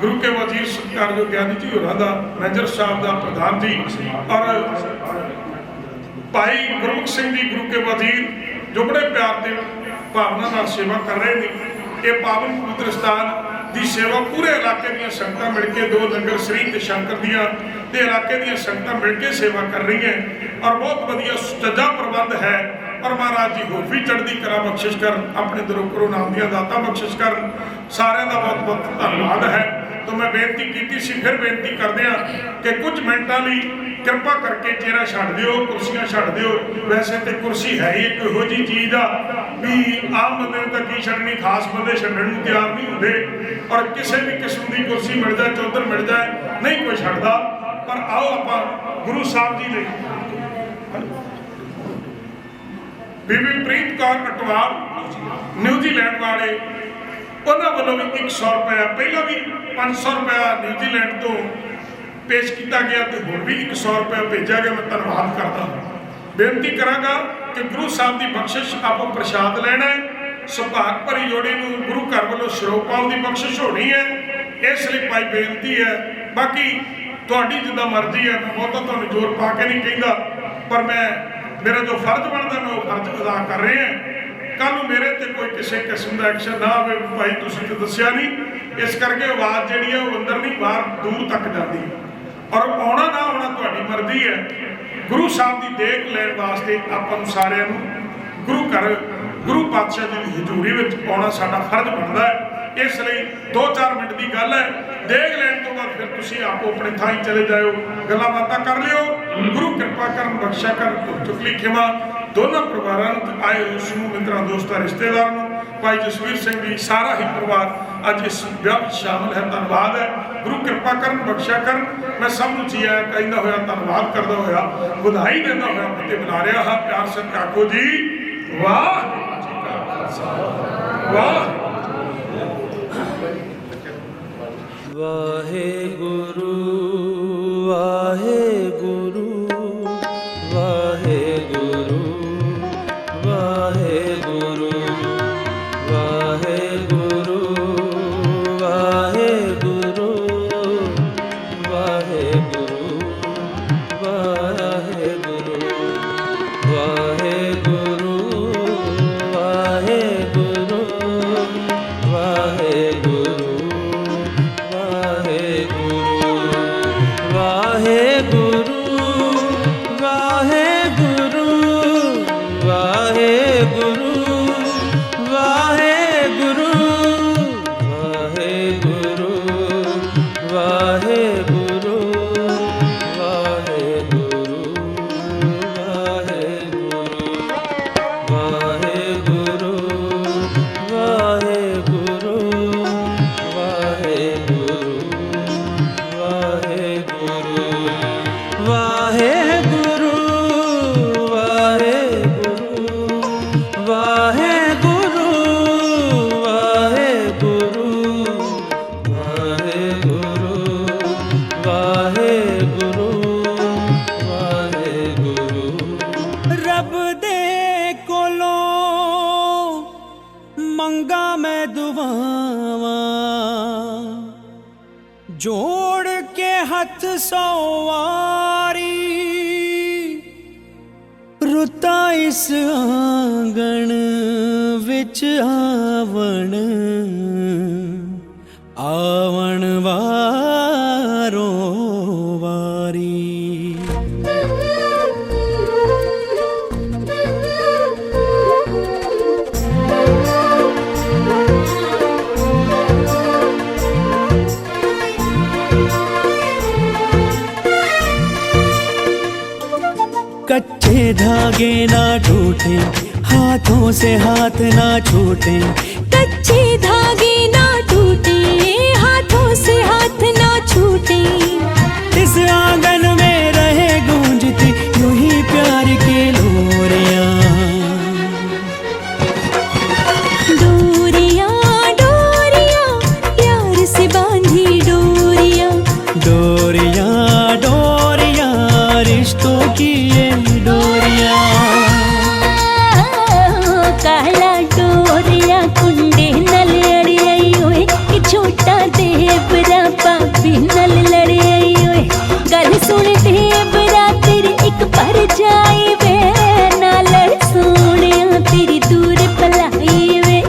गुरु के वजीर सत्कारयोग ज्ञानी जी होरां दा मेजर साहब का प्रधान जी और भाई गुरमुख सिंह जी गुरु के वजीर जो बड़े प्यार के भावना नाल सेवा कर रहे हैं। ये पावन पवित्र स्थान की सेवा पूरे इलाके दी संगतां मिलके दो लंगर श्री ते शंकर दियां ते इलाके दी संगतां मिलके सेवा कर रही हैं और बहुत वधिया सुचज्जा प्रबंध है। और महाराज जी होर भी चढ़दी कला बख्शिश कर अपने दरों करो नाम दियां दाता बख्शिश कर सारिਆਂ ਦਾ बहुत बहुत धन्यवाद है। तो मैं बेनती की सी फिर बेनती करदे हां कि कुछ मिनटां लई कृपा करके चेहरा छड्ड दिओ कुर्सियां छड्ड दिओ। वैसे तो कुर्सी है ही एक इहो जी चीज़ आ भी आम बंदे नूं तां की छड्डनी खास बंदे छड्डण नूं तैयार नहीं होंदे और किसी भी किस्म की कुर्सी मिल जाए चौधर मिल जाए नहीं कोई छड्डदा। पर आओ आपां गुरु साहब जी लई बीबी प्रीत कौर अटवाल न्यूजीलैंड वाले उन्होंने वालों भी 100 रुपया पहला भी 500 रुपया न्यूजीलैंड तो पेश किया गया तो होर भी 100 रुपया भेजा गया। मैं धन्यवाद करता बेनती करांगा कि गुरु साहब की बख्शिश आप प्रसाद लेना है। सुभाग भरी जोड़ी नूं गुरु घर वालों शरोपाल की बख्शिश होनी है इसलिए भाई बेनती है। बाकी तुहाडी जिद्दां मर्जी है मैं बहुता तुहानूं जोर पा के नहीं कहता पर मैं मेरा जो फर्ज बनता मैं वो फर्ज अदा कर रहे हैं। कल मेरे ते कोई किसी किस्म का एक्शन ना आए भाई तुसीं तो दस्सिया नहीं इस करके आवाज़ जिहड़ी है वो अंदर नहीं बाहर दूर तक जाती और आना ना आना तुहाडी मर्जी है। गुरु साहब की देख लैण वास्ते आपां नूं सारिआं नूं गुरु घर गुरु पातशाह जी की हजूरी में आना साडा फर्ज बनता है। इसलिए 2-4 मिनट की गल है देख लैण तो बाद फिर तुसीं आपो अपने थाई चले जाओ गल्लां बातां कर लिओ। गुरु कृपा करन बख्शा कर चुकली खिमा दोनों परिवारों आए समूह मित्रों दोस्तों रिश्तेदारों भाई जसवीर सिंह जी सारा ही परिवार अज इस विआह में शामिल है। धन्यवाद है गुरु कृपा करन बख्शा कर मैं सब नूं जी आया कहता होया धन्यवाद करता होया बधाई देता होया फतेह बुला रहा हाँ प्यार से आखो जी वाह वाह वाहे गुरु जोड़ के हथ सवारी रुता इस आंगण विच आवण आवण वारो वारी। कच्चे धागे ना टूटे, हाथों से हाथ ना छूटे। कच्चे धागे ना टूटे, हाथों से हाथ ना छूटे। इस आंगन में रहे गूंजती यूं ही प्यार की लोरियां। डोरियां डोरियां प्यार से बांधी डोरियां। डोरियां डोरियां रिश्तों की ये डोरियां। काला डोरिया कुंडे नल अड़ी आई ओए, कि छोटा देवरा पापी नल लड़ी आई ओए। गल सुन देवरा तेरी एक पर जाई वे, नाल सोनिया तेरी दूर पलाई वे।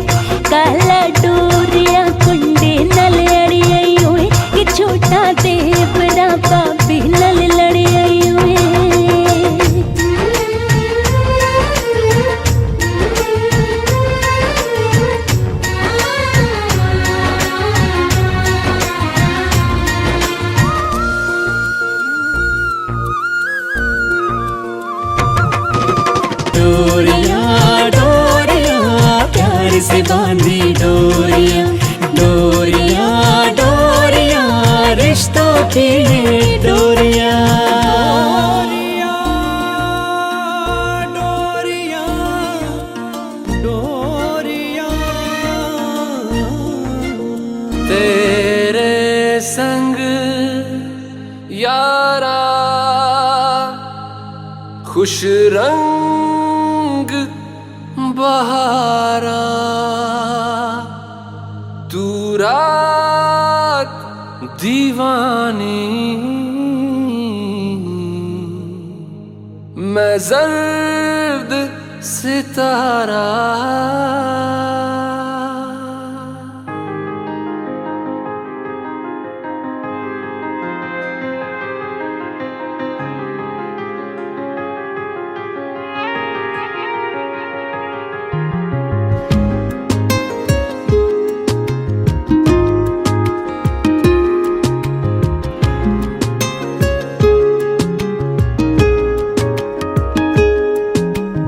काला डोरिया कुंडे नल अड़ी आई ओए, कि छोटा देवरा पापी नल लड़ी आई ओए। डोरियां डोरियां प्यार से बांधी डोरियां। डोरियां डोरियां रिश्तों की ये डोरियां। डोरियां डोरियां तेरे संग यारा खुश रंग बहारा। तू रात दीवानी, मैं जर्द सितारा।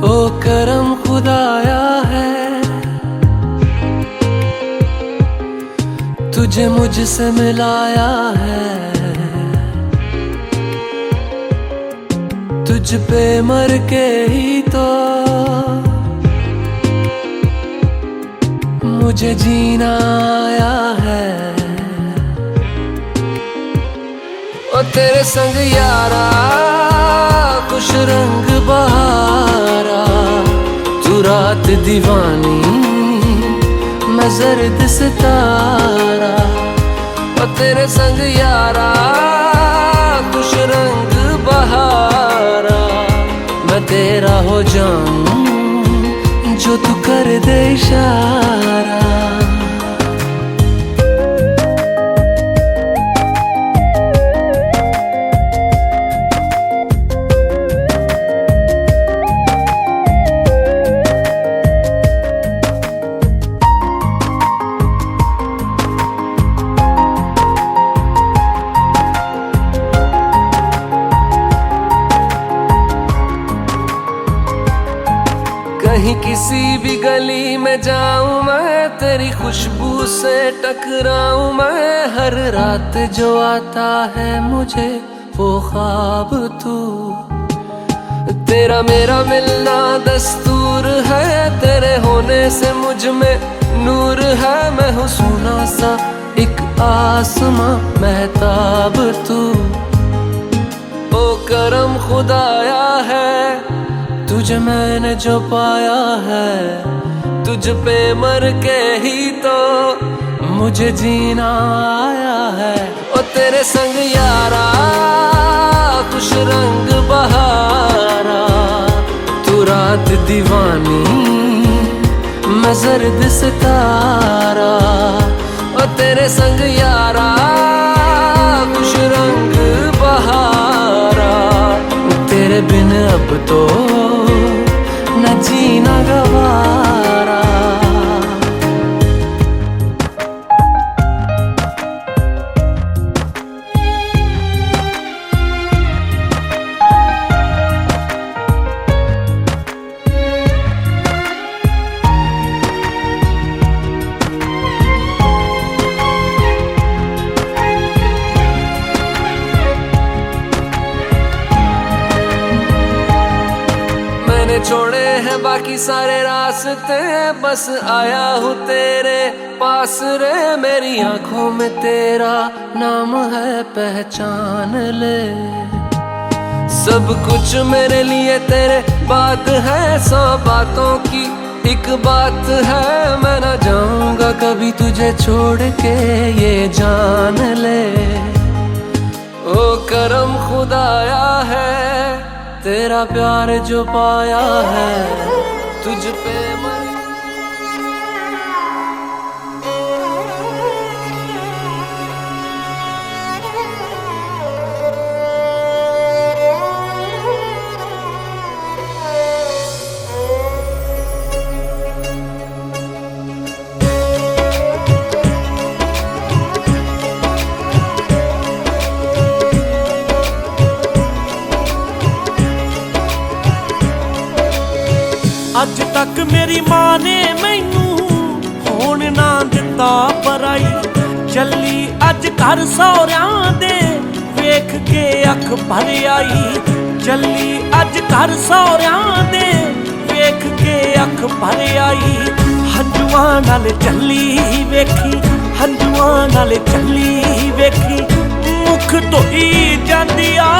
ओ करम खुदाया है, तुझे मुझसे मिलाया है। तुझ पे मर के ही तो मुझे जीना आया है। ओ तेरे संग यारा खुश रंग बहारा। तू रात दीवानी, मैं जर्द सितारा। ओ तेरे संग यारा तेरा हो जाऊं जो तू कर दे इशारा। कहीं किसी भी गली में जाऊं मैं, तेरी खुशबू से टकराऊं मैं। हर रात जो आता है मुझे वो ख्वाब तू, तेरा मेरा मिलना दस्तूर है। तेरे होने से मुझ में नूर है। मैं हूँ सोना सा एक आसमां महताब तू। ओ करम खुदाया है तुझे मैंने जो पाया है। तुझ पे मर के ही तो मुझे जीना आया है। ओ तेरे संग यारा खुश रंग बहारा, तू रात दीवानी मैं जर्द सितारा। ओ तेरे संग यारा खुश रंग बहारा, तेरे बिन अब तो न जीना गवारा। छोड़े हैं बाकी सारे रास्ते, बस आया हूँ तेरे पास रे। मेरी आंखों में तेरा नाम है पहचान ले। सब कुछ मेरे लिए तेरे बात है। 100 बातों की एक बात है। मैं ना जाऊंगा कभी तुझे छोड़ के ये जान ले। ओ करम खुदाया है तेरा प्यार जो पाया है। तुझ पे ਅੱਜ ਤੱਕ ਮੇਰੀ ਮਾਂ ਨੇ ਮੈਨੂੰ ਹੋਣ ਨਾ ਦਿੱਤਾ ਪਰਾਈ। ਚੱਲੀ ਅੱਜ ਘਰ ਸਹੁਰਿਆਂ ਦੇ ਵੇਖ ਕੇ ਅੱਖ ਭਰ ਆਈ। ਚੱਲੀ ਅੱਜ ਘਰ ਸਹੁਰਿਆਂ ਦੇ ਵੇਖ ਕੇ ਅੱਖ ਭਰ ਆਈ। ਹੰਝੂਆਂ ਨਾਲ ਚੱਲੀ ਵੇਖੀ, ਹੰਝੂਆਂ ਨਾਲ ਚੱਲੀ ਵੇਖੀ। ਮੁਖ ਧੋਈ ਜਾਂਦੀ ਆ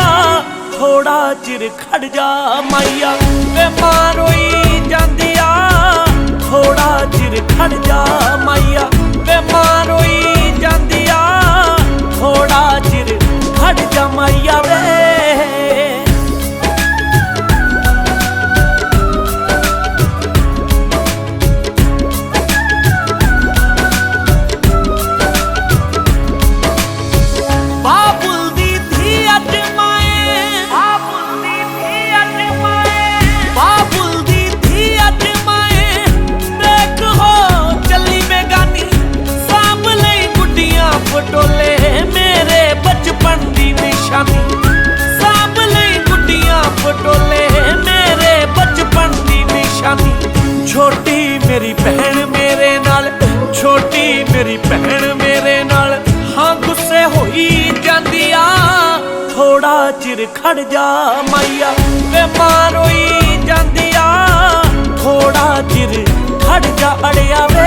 ਥੋੜਾ ਚਿਰ ਖੜ ਜਾ ਮਾਈਆ। ਵੇ ਮਾਂ ਰੋਈ ਜਾਂਦੀ ਆ ਥੋੜਾ ਚਿਰ ਖੜ ਜਾ ਮਾਈਆ। ਵੇ ਮਾਂ ਰੋਈ ਜਾਂਦੀ ਆ ਥੋੜਾ ਚਿਰ ਖੜ ਜਾ ਮਾਈਆ ਵੇ। ਪਟੋਲੇ ਮੇਰੇ ਬਚਪਨ ਦੀ ਨਿਸ਼ਾਨੀ। ਸਾਂਭ ਲਈ ਗੁੱਡੀਆਂ ਪਟੋਲੇ ਮੇਰੇ ਬਚਪਨ ਦੀ ਨਿਸ਼ਾਨੀ। ਛੋਟੀ ਮੇਰੀ ਭੈਣ ਮੇਰੇ ਨਾਲ, ਛੋਟੀ ਮੇਰੀ ਭੈਣ ਮੇਰੇ ਨਾਲ। ਹਾਂ ਗੁੱਸੇ ਹੋਈ ਜਾਂਦੀ ਆ ਥੋੜਾ ਚਿਰ ਖੜ ਜਾ ਮਾਈਆ। ਵੇ ਮਾਂ ਰੋਈ ਜਾਂਦੀ ਆ ਥੋੜਾ ਚਿਰ ਖੜ ਜਾ ਅੜਿਆ ਵੇ।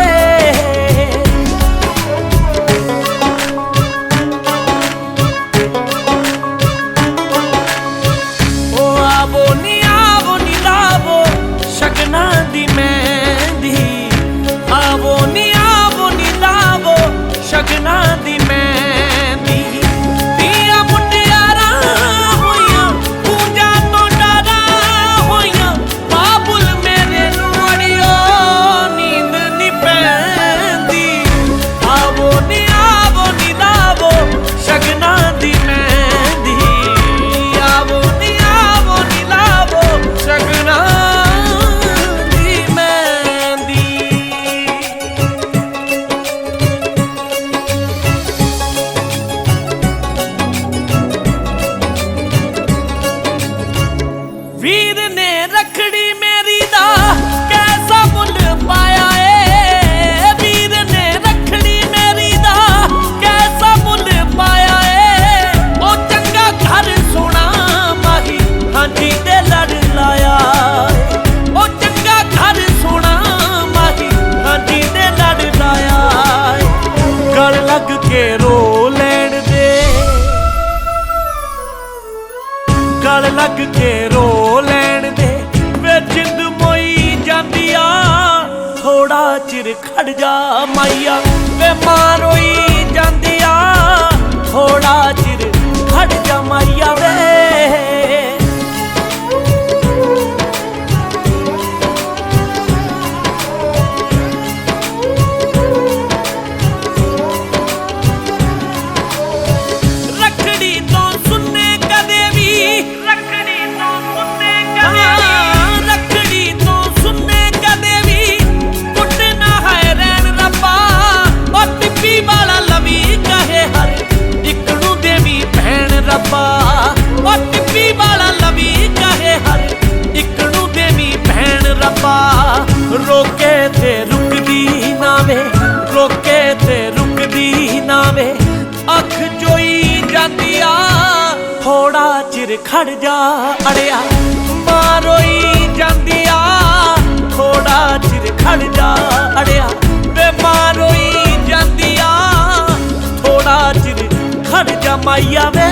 ਦੀ ਮਹਿੰਦੀ ਆਵੋ ਨੀ ਲਾਵੋ ਸ਼ਗਨਾਂ ਦੀ ਮਹਿੰਦੀ। ਦੀਆਂ ਮੁਟਿਆਰਾਂ ਹੋਈਆਂ ਪੂਜਾ ਤੋਂ ਡਰਾਂ ਹੋਈਆਂ। गल लग के रो लैण दे वे जिंद मोई जांदी आ थोड़ा चिर खड़ जा माइया वे मां रोई जांदी आ थोड़ा चिर खड़ जा माइया वे रोके ते रुकदी ना वे रोके ते रुकदी ना वे अख जोई जाती आ थोड़ा चिर खड़ जा अड़िया मां रोई जाती आ थोड़ा चिर खड़ जा अड़िया वे मां रोई जाती आ थोड़ा चिर खड़ जा माइया वे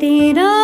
तेरा